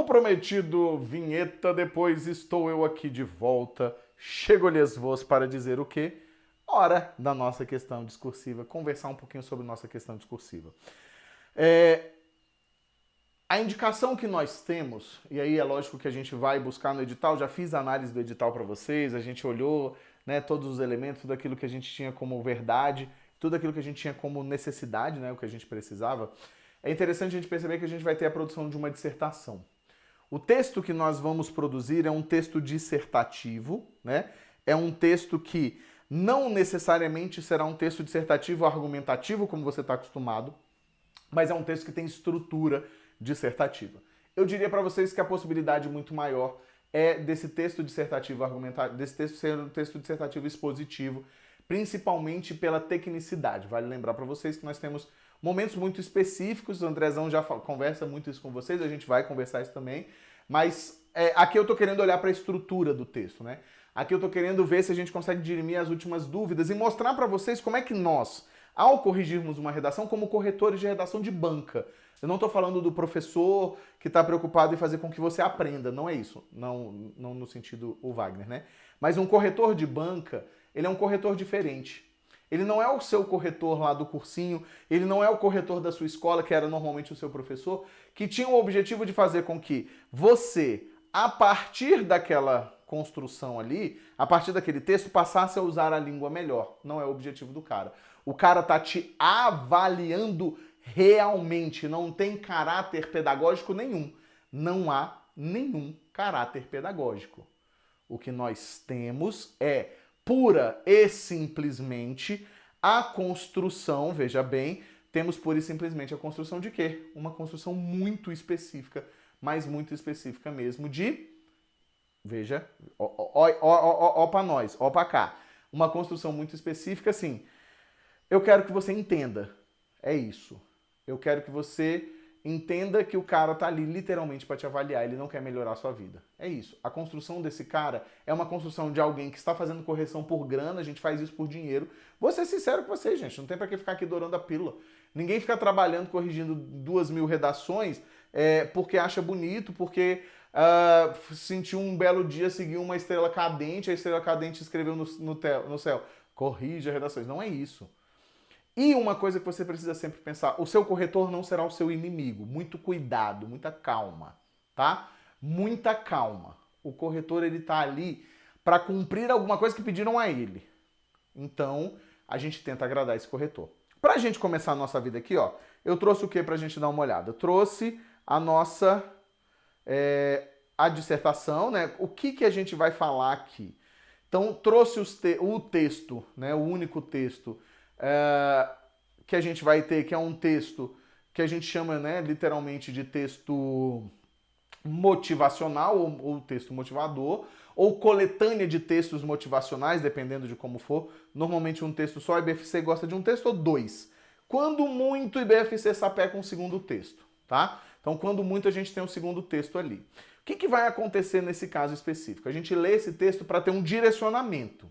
Como prometido, vinheta, depois estou eu aqui de volta. Chego-lhes voz para dizer o quê? Hora da nossa questão discursiva, conversar um pouquinho sobre nossa questão discursiva. A indicação que nós temos, e aí é lógico que a gente vai buscar no edital, já fiz a análise do edital para vocês, a gente olhou, né, todos os elementos, tudo aquilo que a gente tinha como verdade, tudo aquilo que a gente tinha como necessidade, né, o que a gente precisava. É interessante a gente perceber que a gente vai ter a produção de uma dissertação. O texto que nós vamos produzir é um texto dissertativo, né? É um texto que não necessariamente será um texto dissertativo argumentativo, como você está acostumado, mas é um texto que tem estrutura dissertativa. Eu diria para vocês que a possibilidade muito maior é desse texto dissertativo argumentativo, desse texto ser um texto dissertativo expositivo, principalmente pela tecnicidade. Vale lembrar para vocês que nós temos momentos muito específicos, o Andrezão já conversa muito isso com vocês, a gente vai conversar isso também, mas aqui eu estou querendo olhar para a estrutura do texto, né? Aqui eu estou querendo ver se a gente consegue dirimir as últimas dúvidas e mostrar para vocês como é que nós, ao corrigirmos uma redação, como corretores de redação de banca, eu não estou falando do professor que está preocupado em fazer com que você aprenda, não é isso, não no sentido o Wagner, né? Mas um corretor de banca, ele é um corretor diferente. Ele não é o seu corretor lá do cursinho, ele não é o corretor da sua escola, que era normalmente o seu professor, que tinha o objetivo de fazer com que você, a partir daquela construção ali, a partir daquele texto, passasse a usar a língua melhor. Não é o objetivo do cara. O cara tá te avaliando realmente, não tem caráter pedagógico nenhum. Não há nenhum caráter pedagógico. O que nós temos é pura e simplesmente a construção, veja bem, temos pura e simplesmente a construção de quê? Uma construção muito específica, mas muito específica mesmo de, veja, ó pra nós, ó pra cá. Uma construção muito específica, assim, eu quero que você entenda, é isso. Eu quero que você entenda que o cara tá ali literalmente para te avaliar, ele não quer melhorar a sua vida. É isso. A construção desse cara é uma construção de alguém que está fazendo correção por grana, a gente faz isso por dinheiro. Vou ser sincero com vocês, gente, não tem para que ficar aqui dourando a pílula. Ninguém fica trabalhando, corrigindo 2.000 redações porque acha bonito, porque sentiu um belo dia, seguiu uma estrela cadente, a estrela cadente escreveu no céu, corrige as redações. Não é isso. E uma coisa que você precisa sempre pensar, o seu corretor não será o seu inimigo. Muito cuidado, muita calma, tá? Muita calma. O corretor, ele tá ali para cumprir alguma coisa que pediram a ele. Então, a gente tenta agradar esse corretor. Pra gente começar a nossa vida aqui, ó, eu trouxe o que pra gente dar uma olhada? Eu trouxe a nossa a dissertação, né? O que a gente vai falar aqui? Então, trouxe o texto, né? O único texto que a gente vai ter, que é um texto que a gente chama, né, literalmente de texto motivacional ou texto motivador, ou coletânea de textos motivacionais, dependendo de como for. Normalmente um texto só, a IBFC gosta de um texto ou dois. Quando muito, a IBFC sapeca um segundo texto, tá? Então, quando muito, a gente tem um segundo texto ali. O que vai acontecer nesse caso específico? A gente lê esse texto para ter um direcionamento.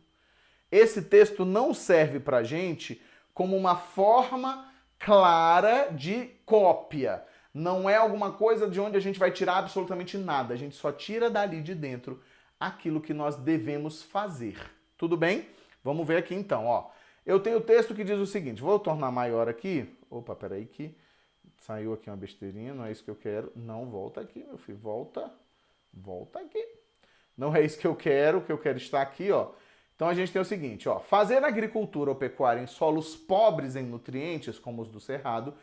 Esse texto não serve para a gente como uma forma clara de cópia. Não é alguma coisa de onde a gente vai tirar absolutamente nada. A gente só tira dali de dentro aquilo que nós devemos fazer. Tudo bem? Vamos ver aqui então, ó. Eu tenho o texto que diz o seguinte, vou tornar maior aqui. Opa, peraí que saiu aqui uma besteirinha, não é isso que eu quero. Não, volta aqui, meu filho, volta aqui. Não é isso que eu quero está aqui, ó. Então a gente tem o seguinte, ó, fazer agricultura ou pecuária em solos pobres em nutrientes, como os do Cerrado,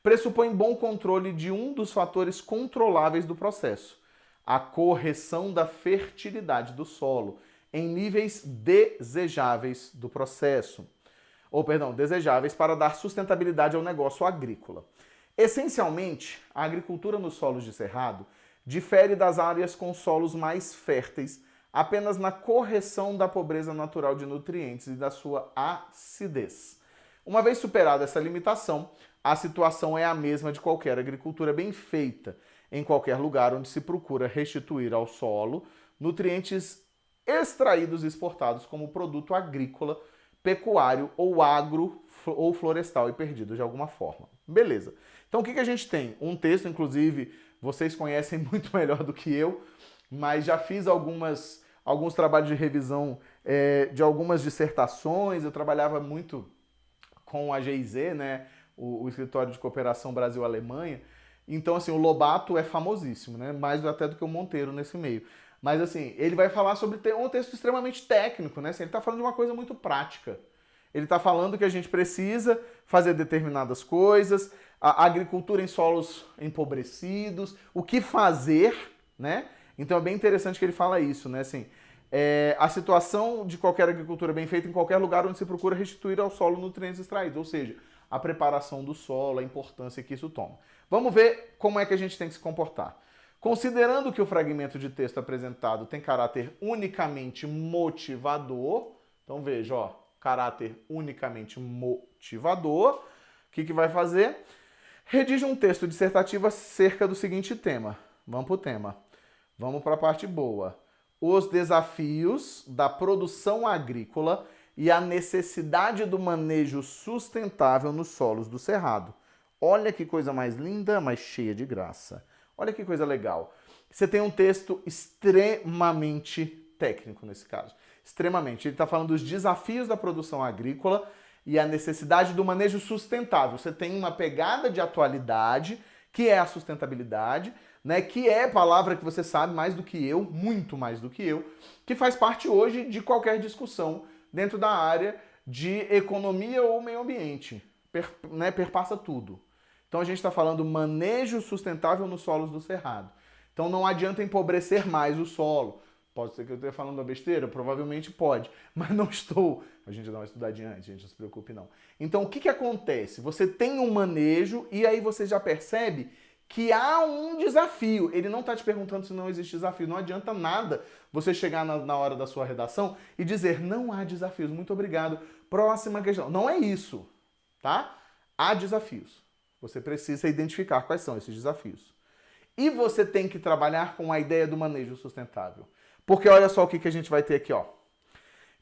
pressupõe bom controle de um dos fatores controláveis do processo, a correção da fertilidade do solo em níveis desejáveis do processo, desejáveis para dar sustentabilidade ao negócio agrícola. Essencialmente, a agricultura nos solos de Cerrado difere das áreas com solos mais férteis apenas na correção da pobreza natural de nutrientes e da sua acidez. Uma vez superada essa limitação, a situação é a mesma de qualquer agricultura bem feita, em qualquer lugar onde se procura restituir ao solo nutrientes extraídos e exportados como produto agrícola, pecuário ou agro ou florestal e perdido de alguma forma. Beleza. Então o que a gente tem? Um texto, inclusive, vocês conhecem muito melhor do que eu, mas já fiz alguns trabalhos de revisão de algumas dissertações. Eu trabalhava muito com a GIZ, né, o Escritório de Cooperação Brasil-Alemanha. Então, assim, o Lobato é famosíssimo, né, mais até do que o Monteiro nesse meio. Mas, assim, ele vai falar sobre um texto extremamente técnico, né, assim, ele está falando de uma coisa muito prática. Ele está falando que a gente precisa fazer determinadas coisas, a agricultura em solos empobrecidos, o que fazer, né? Então é bem interessante que ele fala isso, né? Assim, a situação de qualquer agricultura bem feita em qualquer lugar onde se procura restituir ao solo nutrientes extraídos, ou seja, a preparação do solo, a importância que isso toma. Vamos ver como é que a gente tem que se comportar. Considerando que o fragmento de texto apresentado tem caráter unicamente motivador, então veja, ó, caráter unicamente motivador, o que vai fazer? Redige um texto dissertativo acerca do seguinte tema. Vamos para o tema. Vamos para a parte boa. Os desafios da produção agrícola e a necessidade do manejo sustentável nos solos do Cerrado. Olha que coisa mais linda, mas cheia de graça. Olha que coisa legal. Você tem um texto extremamente técnico nesse caso. Extremamente. Ele está falando dos desafios da produção agrícola e a necessidade do manejo sustentável. Você tem uma pegada de atualidade, que é a sustentabilidade, né, que é palavra que você sabe mais do que eu, muito mais do que eu, que faz parte hoje de qualquer discussão dentro da área de economia ou meio ambiente. Perpassa tudo. Então a gente está falando manejo sustentável nos solos do Cerrado. Então não adianta empobrecer mais o solo. Pode ser que eu esteja falando uma besteira? Provavelmente pode, mas não estou. A gente dá uma estudadinha antes, gente, não se preocupe não. Então o que acontece? Você tem um manejo e aí você já percebe que há um desafio. Ele não está te perguntando se não existe desafio. Não adianta nada você chegar na hora da sua redação e dizer não há desafios, muito obrigado. Próxima questão. Não é isso, tá? Há desafios. Você precisa identificar quais são esses desafios. E você tem que trabalhar com a ideia do manejo sustentável. Porque olha só o que a gente vai ter aqui, ó.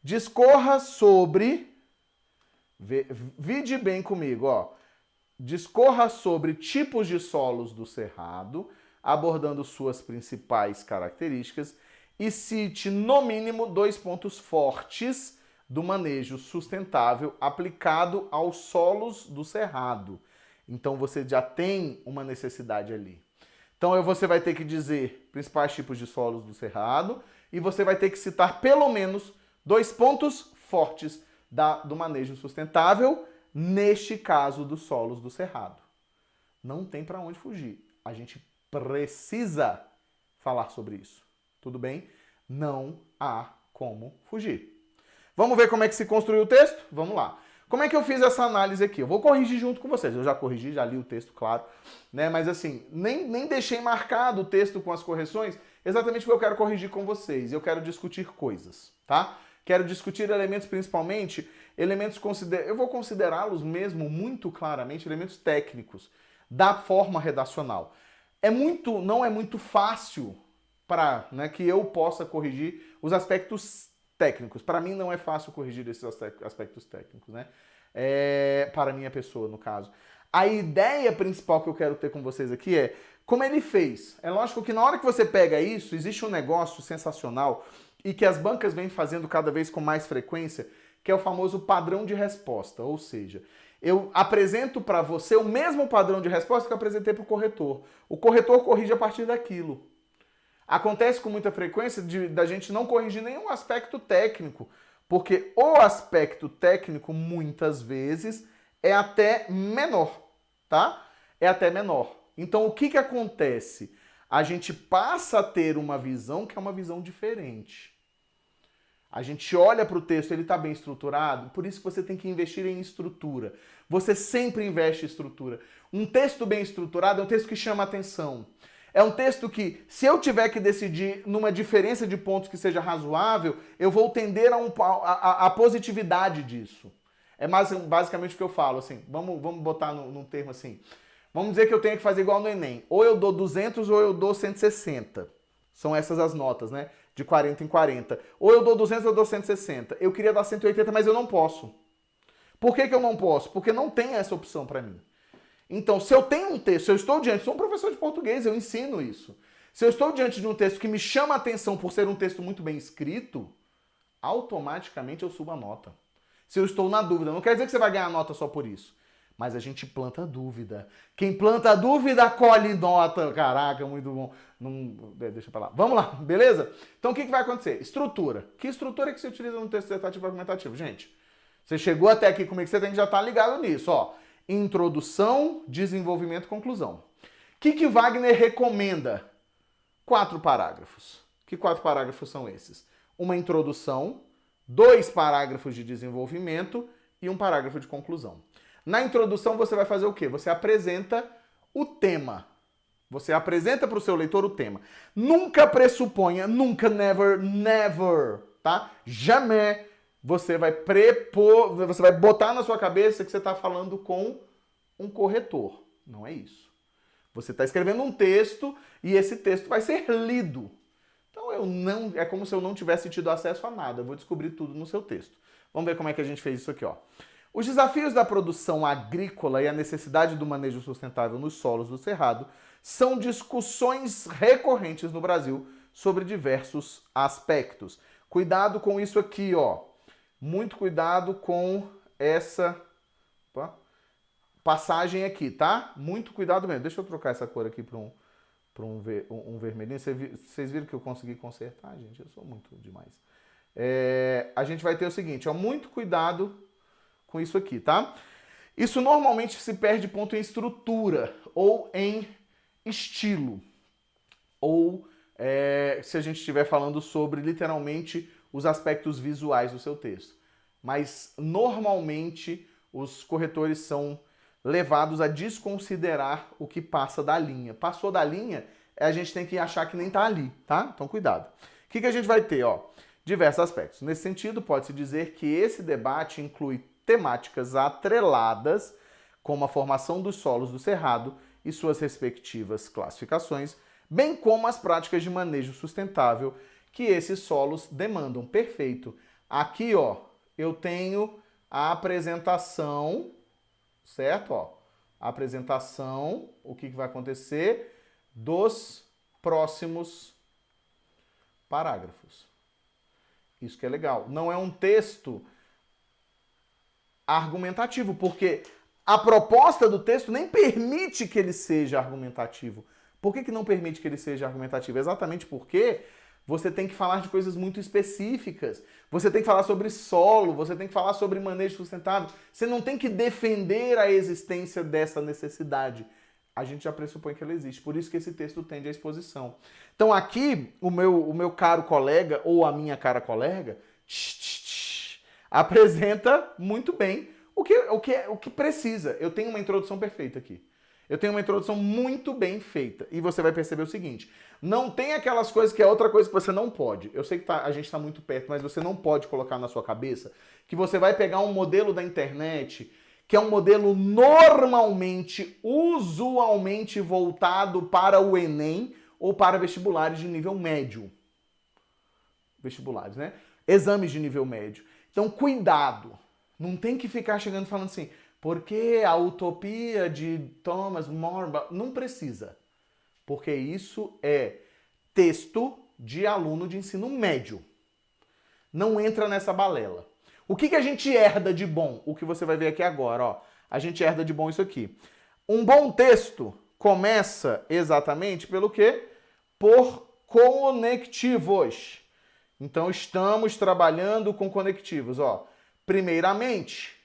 Discorra sobre... Vide bem comigo, ó. Discorra sobre tipos de solos do Cerrado, abordando suas principais características, e cite, no mínimo, 2 pontos fortes do manejo sustentável aplicado aos solos do Cerrado. Então você já tem uma necessidade ali. Então você vai ter que dizer principais tipos de solos do Cerrado e você vai ter que citar pelo menos 2 pontos fortes do manejo sustentável, neste caso dos solos do Cerrado. Não tem para onde fugir. A gente precisa falar sobre isso. Tudo bem? Não há como fugir. Vamos ver como é que se construiu o texto? Vamos lá. Como é que eu fiz essa análise aqui? Eu vou corrigir junto com vocês. Eu já corrigi, já li o texto, claro. Né? Mas assim, nem deixei marcado o texto com as correções, exatamente porque eu quero corrigir com vocês. Eu quero discutir coisas, tá? Quero discutir elementos, principalmente, eu vou considerá-los mesmo, muito claramente, elementos técnicos da forma redacional. Não é muito fácil para que eu possa corrigir os aspectos técnicos. Para mim não é fácil corrigir esses aspectos técnicos, né? Para a minha pessoa, no caso. A ideia principal que eu quero ter com vocês aqui é como ele fez. É lógico que na hora que você pega isso, existe um negócio sensacional e que as bancas vêm fazendo cada vez com mais frequência, que é o famoso padrão de resposta. Ou seja, eu apresento para você o mesmo padrão de resposta que eu apresentei para o corretor. O corretor corrige a partir daquilo. Acontece com muita frequência da gente não corrigir nenhum aspecto técnico, porque o aspecto técnico, muitas vezes, é até menor, tá? É até menor. Então, o que acontece? A gente passa a ter uma visão que é uma visão diferente. A gente olha para o texto, ele está bem estruturado, por isso que você tem que investir em estrutura. Você sempre investe em estrutura. Um texto bem estruturado é um texto que chama atenção. É um texto que, se eu tiver que decidir numa diferença de pontos que seja razoável, eu vou tender a positividade disso. É basicamente o que eu falo, assim, vamos botar num termo assim. Vamos dizer que eu tenho que fazer igual no Enem. Ou eu dou 200 ou eu dou 160. São essas as notas, né? De 40 em 40. Ou eu dou 200 ou eu dou 160. Eu queria dar 180, mas eu não posso. Por que eu não posso? Porque não tem essa opção para mim. Então, se eu tenho um texto, se eu estou diante, sou um professor de português, eu ensino isso. Se eu estou diante de um texto que me chama a atenção por ser um texto muito bem escrito, automaticamente eu subo a nota. Se eu estou na dúvida, não quer dizer que você vai ganhar nota só por isso. Mas a gente planta dúvida. Quem planta dúvida, colhe nota. Caraca, muito bom. Não, deixa pra lá. Vamos lá, beleza? Então o que vai acontecer? Estrutura. Que estrutura que você utiliza no texto dissertativo argumentativo? Gente, você chegou até aqui comigo, você tem que já estar ligado nisso. Ó. Introdução, desenvolvimento, conclusão. O que Wagner recomenda? 4 parágrafos. Que 4 parágrafos são esses? Uma introdução, 2 parágrafos de desenvolvimento e 1 parágrafo de conclusão. Na introdução você vai fazer o quê? Você apresenta o tema. Você apresenta para o seu leitor o tema. Nunca pressuponha, nunca, never, tá? Jamais você vai você vai botar na sua cabeça que você está falando com um corretor. Não é isso. Você está escrevendo um texto e esse texto vai ser lido. Então é como se eu não tivesse tido acesso a nada. Eu vou descobrir tudo no seu texto. Vamos ver como é que a gente fez isso aqui, ó. Os desafios da produção agrícola e a necessidade do manejo sustentável nos solos do Cerrado são discussões recorrentes no Brasil sobre diversos aspectos. Cuidado com isso aqui, ó. Muito cuidado com essa passagem aqui, tá? Muito cuidado mesmo. Deixa eu trocar essa cor aqui para um vermelhinho. Vocês viram que eu consegui consertar, gente? Eu sou muito demais. A gente vai ter o seguinte, ó. Muito cuidado com isso aqui, tá? Isso normalmente se perde ponto em estrutura ou em estilo. Ou se a gente estiver falando sobre, literalmente, os aspectos visuais do seu texto. Mas, normalmente, os corretores são levados a desconsiderar o que passa da linha. Passou da linha, a gente tem que achar que nem tá ali, tá? Então, cuidado. O que a gente vai ter, ó? Diversos aspectos. Nesse sentido, pode-se dizer que esse debate inclui temáticas atreladas, como a formação dos solos do Cerrado e suas respectivas classificações, bem como as práticas de manejo sustentável que esses solos demandam. Perfeito. Aqui, ó, eu tenho a apresentação, certo? Ó, a apresentação, o que vai acontecer dos próximos parágrafos. Isso que é legal. Não é um texto argumentativo, porque a proposta do texto nem permite que ele seja argumentativo. Por que não permite que ele seja argumentativo? Exatamente porque você tem que falar de coisas muito específicas. Você tem que falar sobre solo, você tem que falar sobre manejo sustentável. Você não tem que defender a existência dessa necessidade. A gente já pressupõe que ela existe. Por isso que esse texto tende à exposição. Então aqui, o meu caro colega, ou a minha cara colega, apresenta muito bem o que precisa. Eu tenho uma introdução perfeita aqui. Eu tenho uma introdução muito bem feita. E você vai perceber o seguinte, não tem aquelas coisas que é outra coisa que você não pode. Eu sei que a gente está muito perto, mas você não pode colocar na sua cabeça que você vai pegar um modelo da internet, que é um modelo usualmente voltado para o Enem ou para vestibulares de nível médio. Vestibulares, né? Exames de nível médio. Então, cuidado. Não tem que ficar chegando falando assim, porque a utopia de Thomas More... Não precisa. Porque isso é texto de aluno de ensino médio. Não entra nessa balela. O que a gente herda de bom? O que você vai ver aqui agora, ó. A gente herda de bom isso aqui. Um bom texto começa exatamente pelo quê? Por conectivos. Então, estamos trabalhando com conectivos, ó. Primeiramente,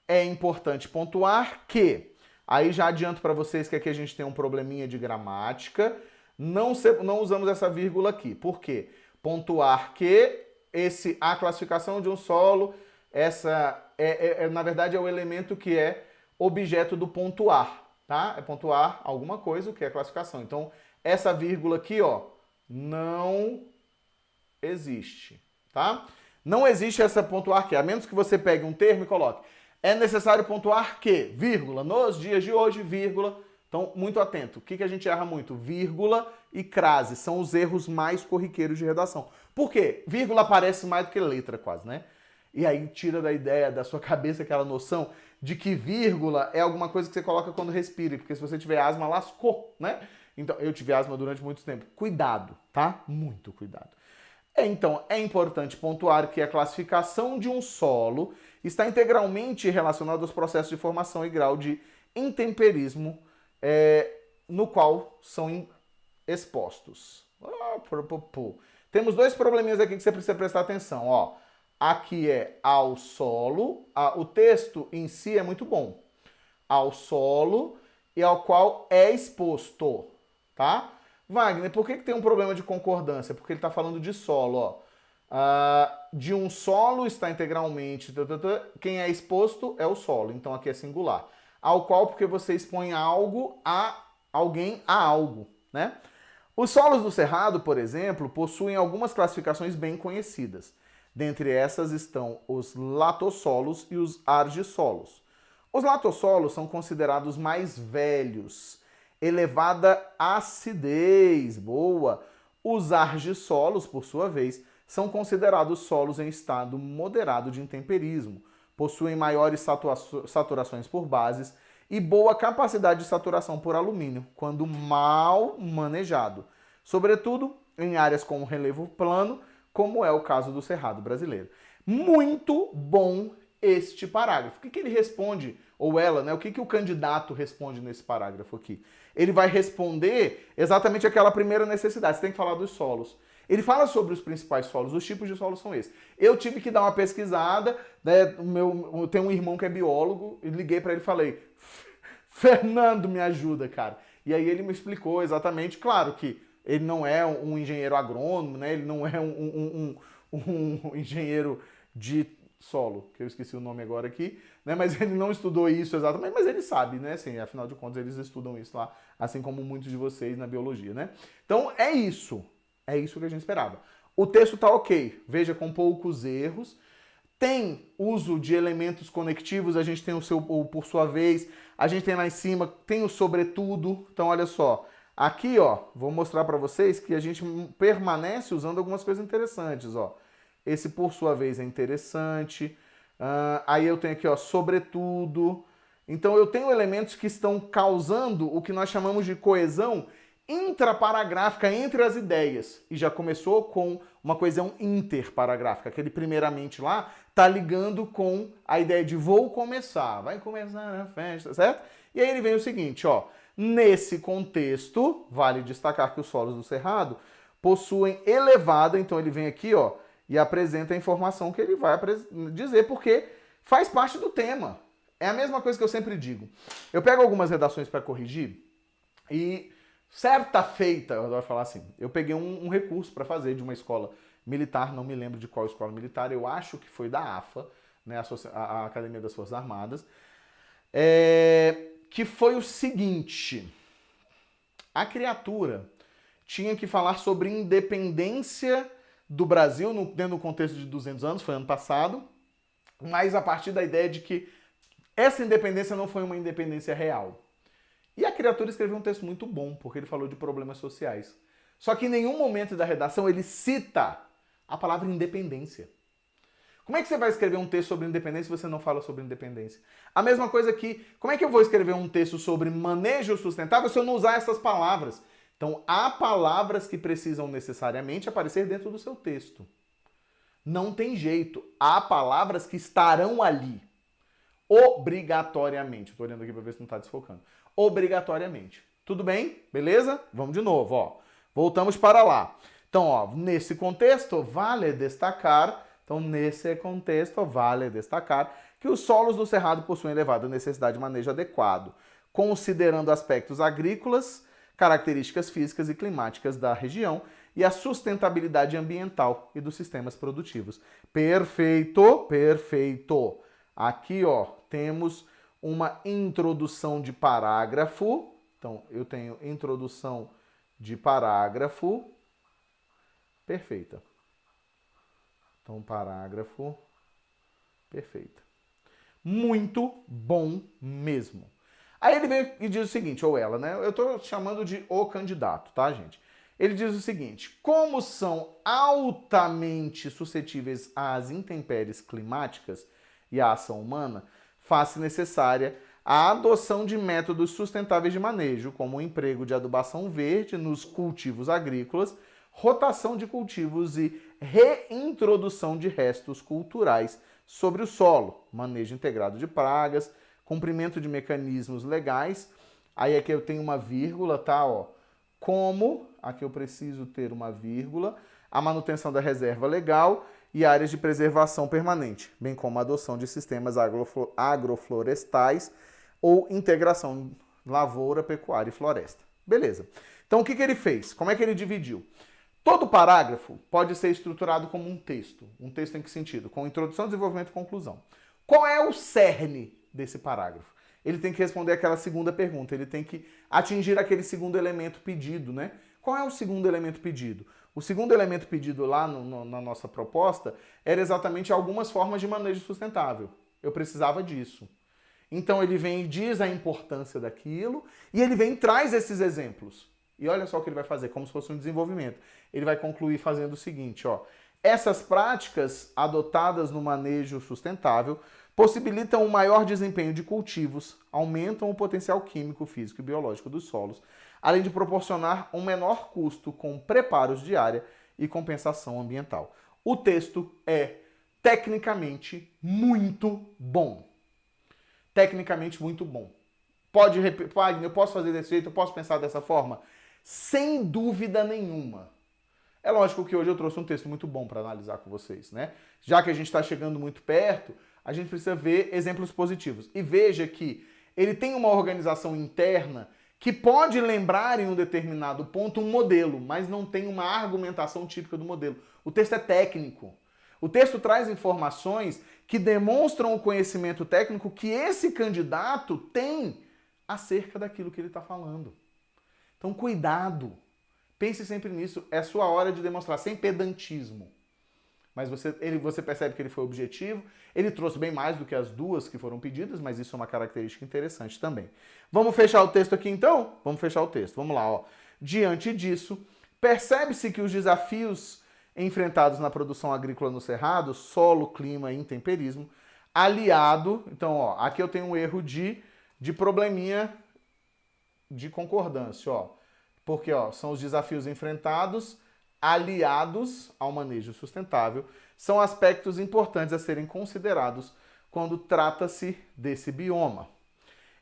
é importante pontuar que, aí já adianto para vocês que aqui a gente tem um probleminha de gramática, não usamos essa vírgula aqui. Por quê? Pontuar que a classificação de um solo, na verdade é o elemento que é objeto do pontuar, tá? É pontuar alguma coisa, o que é a classificação. Então, essa vírgula aqui, ó, não existe, tá? Não existe essa pontuar que, a menos que você pegue um termo e coloque. É necessário pontuar que, vírgula, nos dias de hoje, vírgula. Então, muito atento. O que a gente erra muito? Vírgula e crase são os erros mais corriqueiros de redação. Por quê? Vírgula aparece mais do que letra quase, né? E aí tira da ideia, da sua cabeça, aquela noção de que vírgula é alguma coisa que você coloca quando respira, porque se você tiver asma, lascou, né? Então, eu tive asma durante muito tempo. Cuidado, tá? Muito cuidado. Então, é importante pontuar que a classificação de um solo está integralmente relacionada aos processos de formação e grau de intemperismo no qual são expostos. Temos dois probleminhas aqui que você precisa prestar atenção. Ó. Aqui é ao solo, o texto em si é muito bom. Ao solo e ao qual é exposto, tá? Wagner, por que tem um problema de concordância? Porque ele está falando de solo, ó. De um solo está integralmente... Quem é exposto é o solo, então aqui é singular. Ao qual, porque você expõe algo a alguém a algo, né? Os solos do Cerrado, por exemplo, possuem algumas classificações bem conhecidas. Dentre essas estão os latossolos e os argissolos. Os latossolos são considerados mais velhos, elevada acidez, boa. Os argissolos, por sua vez, são considerados solos em estado moderado de intemperismo, possuem maiores saturações por bases e boa capacidade de saturação por alumínio, quando mal manejado, sobretudo em áreas com relevo plano, como é o caso do Cerrado brasileiro. Muito bom este parágrafo. O que ele responde, ou ela, né? O que o candidato responde nesse parágrafo aqui? Ele vai responder exatamente aquela primeira necessidade. Você tem que falar dos solos. Ele fala sobre os principais solos, os tipos de solos são esses. Eu tive que dar uma pesquisada, né? Eu tenho um irmão que é biólogo, e liguei para ele e falei, Fernando, me ajuda, cara. E aí ele me explicou exatamente, claro que ele não é um engenheiro agrônomo, né? Ele não é um engenheiro de solo, que eu esqueci o nome agora aqui, né? Mas ele não estudou isso exatamente, mas ele sabe, né? Assim, afinal de contas, eles estudam isso lá, assim como muitos de vocês na biologia, né? Então, é isso. É isso que a gente esperava. O texto tá ok, veja, com poucos erros. Tem uso de elementos conectivos, a gente tem o por sua vez, a gente tem lá em cima, tem o sobretudo. Então, olha só. Aqui, ó, vou mostrar para vocês que a gente permanece usando algumas coisas interessantes, ó. Esse, por sua vez, é interessante. Aí eu tenho aqui, ó, sobretudo. Então, eu tenho elementos que estão causando o que nós chamamos de coesão intraparagráfica entre as ideias. E já começou com uma coesão interparagráfica. Aquele primeiramente lá tá ligando com a ideia de vou começar. Vai começar a festa, certo? E aí ele vem o seguinte, ó. Nesse contexto, vale destacar que os solos do Cerrado possuem elevada, então ele vem aqui, ó, e apresenta a informação que ele vai dizer, porque faz parte do tema. É a mesma coisa que eu sempre digo. Eu pego algumas redações para corrigir e certa feita, eu adoro falar assim, eu peguei um recurso para fazer de uma escola militar, não me lembro de qual escola militar, eu acho que foi da AFA, né, a Academia das Forças Armadas, que foi o seguinte, a criatura tinha que falar sobre independência do Brasil, dentro do contexto de 200 anos, foi ano passado, mas a partir da ideia de que essa independência não foi uma independência real. E a criatura escreveu um texto muito bom, porque ele falou de problemas sociais. Só que em nenhum momento da redação ele cita a palavra independência. Como é que você vai escrever um texto sobre independência se você não fala sobre independência? A mesma coisa que, como é que eu vou escrever um texto sobre manejo sustentável se eu não usar essas palavras? Então, há palavras que precisam necessariamente aparecer dentro do seu texto. Não tem jeito. Há palavras que estarão ali. Obrigatoriamente. Estou olhando aqui para ver se não está desfocando. Obrigatoriamente. Tudo bem? Beleza? Vamos de novo, ó. Voltamos para lá. Então, ó, nesse contexto, vale destacar... Então, nesse contexto, vale destacar que os solos do Cerrado possuem elevada necessidade de manejo adequado, considerando aspectos agrícolas, características físicas e climáticas da região e a sustentabilidade ambiental e dos sistemas produtivos. Perfeito, perfeito. Aqui, ó, temos uma introdução de parágrafo. Então, eu tenho introdução de parágrafo. Perfeita. Então, parágrafo, perfeito. Muito bom mesmo. Aí ele vem e diz o seguinte, ou ela, né? Eu tô chamando de o candidato, tá, gente? Ele diz o seguinte: como são altamente suscetíveis às intempéries climáticas e à ação humana, faz-se necessária a adoção de métodos sustentáveis de manejo, como o emprego de adubação verde nos cultivos agrícolas, rotação de cultivos e reintrodução de restos culturais sobre o solo, manejo integrado de pragas, cumprimento de mecanismos legais. Aí aqui eu tenho uma vírgula, tá? Ó. Como, aqui eu preciso ter uma vírgula, a manutenção da reserva legal e áreas de preservação permanente, bem como a adoção de sistemas agroflorestais ou integração lavoura, pecuária e floresta. Beleza. Então o que ele fez? Como é que ele dividiu? Todo parágrafo pode ser estruturado como um texto. Um texto em que sentido? Com introdução, desenvolvimento e conclusão. Qual é o cerne desse parágrafo? Ele tem que responder aquela segunda pergunta, ele tem que atingir aquele segundo elemento pedido, né? Qual é o segundo elemento pedido? O segundo elemento pedido lá na nossa proposta era exatamente algumas formas de manejo sustentável. Eu precisava disso. Então ele vem e diz a importância daquilo e ele vem e traz esses exemplos. E olha só o que ele vai fazer, como se fosse um desenvolvimento. Ele vai concluir fazendo o seguinte, ó. Essas práticas adotadas no manejo sustentável possibilitam um maior desempenho de cultivos, aumentam o potencial químico, físico e biológico dos solos, além de proporcionar um menor custo com preparos de área e compensação ambiental. O texto é tecnicamente muito bom. Tecnicamente muito bom. Wagner, eu posso fazer desse jeito, eu posso pensar dessa forma? Sem dúvida nenhuma. É lógico que hoje eu trouxe um texto muito bom para analisar com vocês, né? Já que a gente está chegando muito perto, a gente precisa ver exemplos positivos. E veja que ele tem uma organização interna que pode lembrar em um determinado ponto um modelo, mas não tem uma argumentação típica do modelo. O texto é técnico. O texto traz informações que demonstram o conhecimento técnico que esse candidato tem acerca daquilo que ele está falando. Então, cuidado. Pense sempre nisso. É sua hora de demonstrar, sem pedantismo. Mas você percebe que ele foi objetivo. Ele trouxe bem mais do que as duas que foram pedidas, mas isso é uma característica interessante também. Vamos fechar o texto aqui, então? Vamos fechar o texto. Vamos lá, ó. Diante disso, percebe-se que os desafios enfrentados na produção agrícola no Cerrado, solo, clima e intemperismo, aliado... Então, ó, aqui eu tenho um erro de probleminha de concordância, ó. Porque, ó, são os desafios enfrentados aliados ao manejo sustentável, são aspectos importantes a serem considerados quando trata-se desse bioma.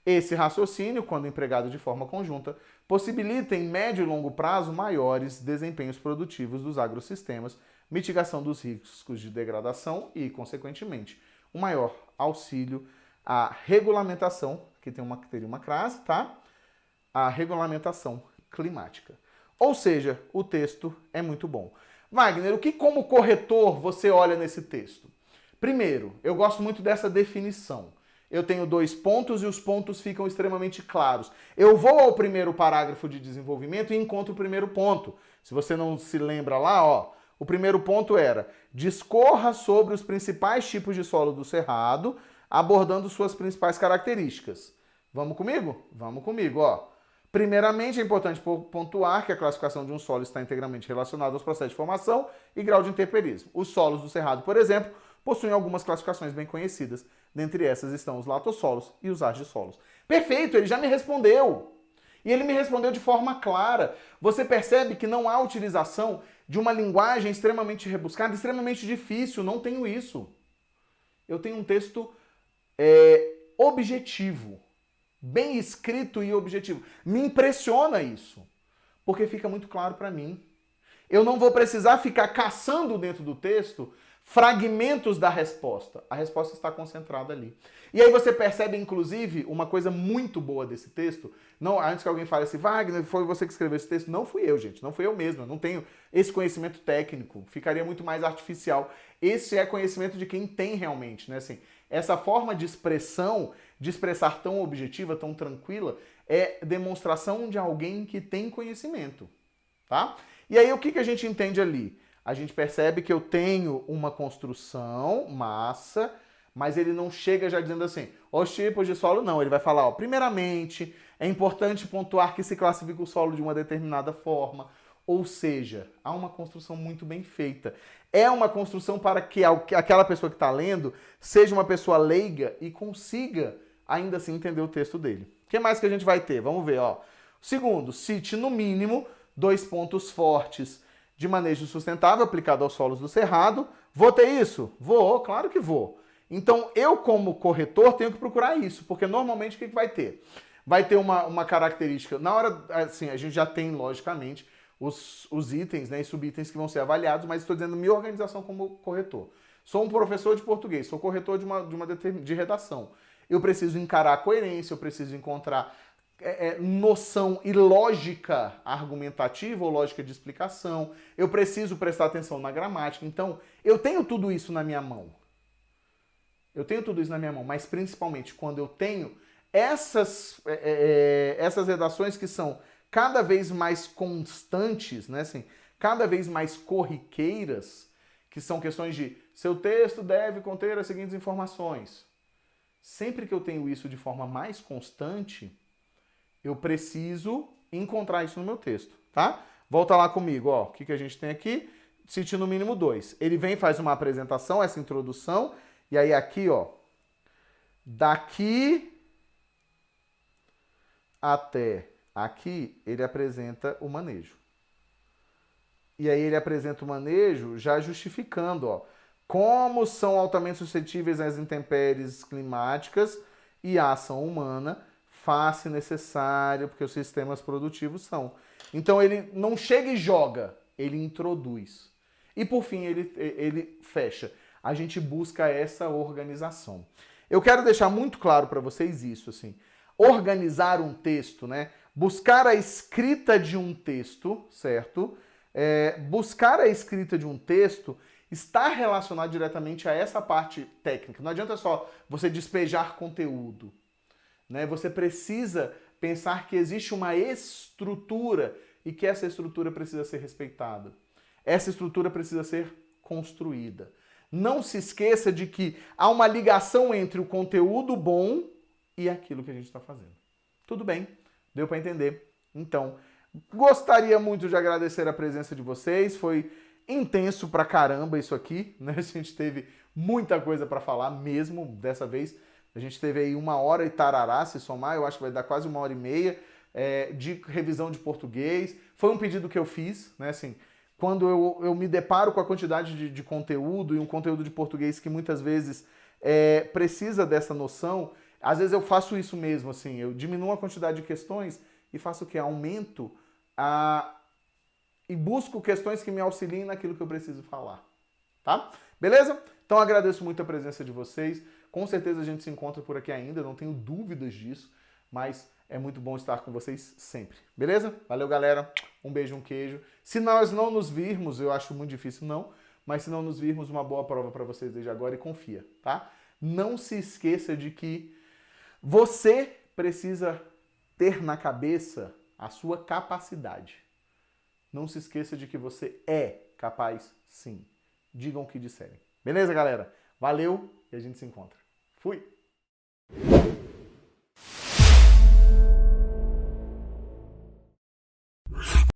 Esse raciocínio, quando empregado de forma conjunta, possibilita em médio e longo prazo maiores desempenhos produtivos dos agrossistemas, mitigação dos riscos de degradação e, consequentemente, um maior auxílio à regulamentação, que teria uma crase, tá? A regulamentação climática. Ou seja, o texto é muito bom. Wagner, o que como corretor você olha nesse texto? Primeiro, eu gosto muito dessa definição. Eu tenho 2 pontos e os pontos ficam extremamente claros. Eu vou ao primeiro parágrafo de desenvolvimento e encontro o primeiro ponto. Se você não se lembra lá, ó, o primeiro ponto era: discorra sobre os principais tipos de solo do Cerrado, abordando suas principais características. Vamos comigo? Vamos comigo, ó. Primeiramente, é importante pontuar que a classificação de um solo está integralmente relacionada aos processos de formação e grau de intemperismo. Os solos do Cerrado, por exemplo, possuem algumas classificações bem conhecidas. Dentre essas estão os latossolos e os argissolos. Perfeito, ele já me respondeu. E ele me respondeu de forma clara. Você percebe que não há utilização de uma linguagem extremamente rebuscada, extremamente difícil. Não tenho isso. Eu tenho um texto objetivo. Bem escrito e objetivo. Me impressiona isso, porque fica muito claro para mim. Eu não vou precisar ficar caçando dentro do texto fragmentos da resposta. A resposta está concentrada ali. E aí você percebe, inclusive, uma coisa muito boa desse texto. Não, antes que alguém fale assim, Wagner, foi você que escreveu esse texto. Não fui eu, gente. Não fui eu mesmo. Eu não tenho esse conhecimento técnico. Ficaria muito mais artificial. Esse é conhecimento de quem tem realmente, né? Assim, essa forma de expressão, de expressar tão objetiva, tão tranquila, é demonstração de alguém que tem conhecimento, tá? E aí o que a gente entende ali? A gente percebe que eu tenho uma construção, massa, mas ele não chega já dizendo assim, os tipos de solo, não. Ele vai falar, ó, primeiramente, é importante pontuar que se classifica o solo de uma determinada forma. Ou seja, há uma construção muito bem feita. É uma construção para que aquela pessoa que está lendo seja uma pessoa leiga e consiga ainda assim entender o texto dele. O que mais que a gente vai ter? Vamos ver, ó. Segundo, cite no mínimo 2 pontos fortes de manejo sustentável aplicado aos solos do cerrado. Vou ter isso? Vou, claro que vou. Então, eu como corretor tenho que procurar isso, porque normalmente o que vai ter? Vai ter uma característica, na hora, assim, a gente já tem, logicamente, os itens, né, e subitens que vão ser avaliados, mas estou dizendo minha organização como corretor. Sou um professor de português, sou corretor de redação. Eu preciso encarar a coerência, eu preciso encontrar noção e lógica argumentativa ou lógica de explicação, eu preciso prestar atenção na gramática. Então, eu tenho tudo isso na minha mão. Mas principalmente quando eu tenho essas redações que são cada vez mais constantes, né, assim, cada vez mais corriqueiras, que são questões de seu texto deve conter as seguintes informações. Sempre que eu tenho isso de forma mais constante, eu preciso encontrar isso no meu texto, tá? Volta lá comigo, ó. O que a gente tem aqui? Cite no mínimo 2. Ele vem, faz uma apresentação, essa introdução, e aí aqui, ó, daqui até aqui, ele apresenta o manejo. E aí ele apresenta o manejo já justificando, ó, como são altamente suscetíveis às intempéries climáticas e à ação humana, fácil e necessário, porque os sistemas produtivos são. Então ele não chega e joga, ele introduz. E por fim ele fecha. A gente busca essa organização. Eu quero deixar muito claro para vocês isso, assim. Organizar um texto, né? Buscar a escrita de um texto, certo? Buscar a escrita de um texto está relacionado diretamente a essa parte técnica. Não adianta só você despejar conteúdo, né? Você precisa pensar que existe uma estrutura e que essa estrutura precisa ser respeitada. Essa estrutura precisa ser construída. Não se esqueça de que há uma ligação entre o conteúdo bom e aquilo que a gente está fazendo. Tudo bem? Deu para entender? Então, gostaria muito de agradecer a presença de vocês. Foi intenso pra caramba isso aqui, né? A gente teve muita coisa para falar mesmo dessa vez. A gente teve aí 1 hora e tarará, se somar, eu acho que vai dar quase 1h30 de revisão de português. Foi um pedido que eu fiz, né? Assim, quando eu me deparo com a quantidade de conteúdo e um conteúdo de português que muitas vezes precisa dessa noção, às vezes eu faço isso mesmo, assim, eu diminuo a quantidade de questões e faço o quê? Aumento e busco questões que me auxiliem naquilo que eu preciso falar, tá? Beleza? Então agradeço muito a presença de vocês. Com certeza a gente se encontra por aqui ainda, não tenho dúvidas disso, mas é muito bom estar com vocês sempre. Beleza? Valeu, galera. Um beijo, um queijo. Se nós não nos virmos, eu acho muito difícil não, mas se não nos virmos, uma boa prova para vocês desde agora e confia, tá? Não se esqueça de que você precisa ter na cabeça a sua capacidade. Não se esqueça de que você é capaz, sim. Digam o que disserem. Beleza, galera? Valeu e a gente se encontra. Fui!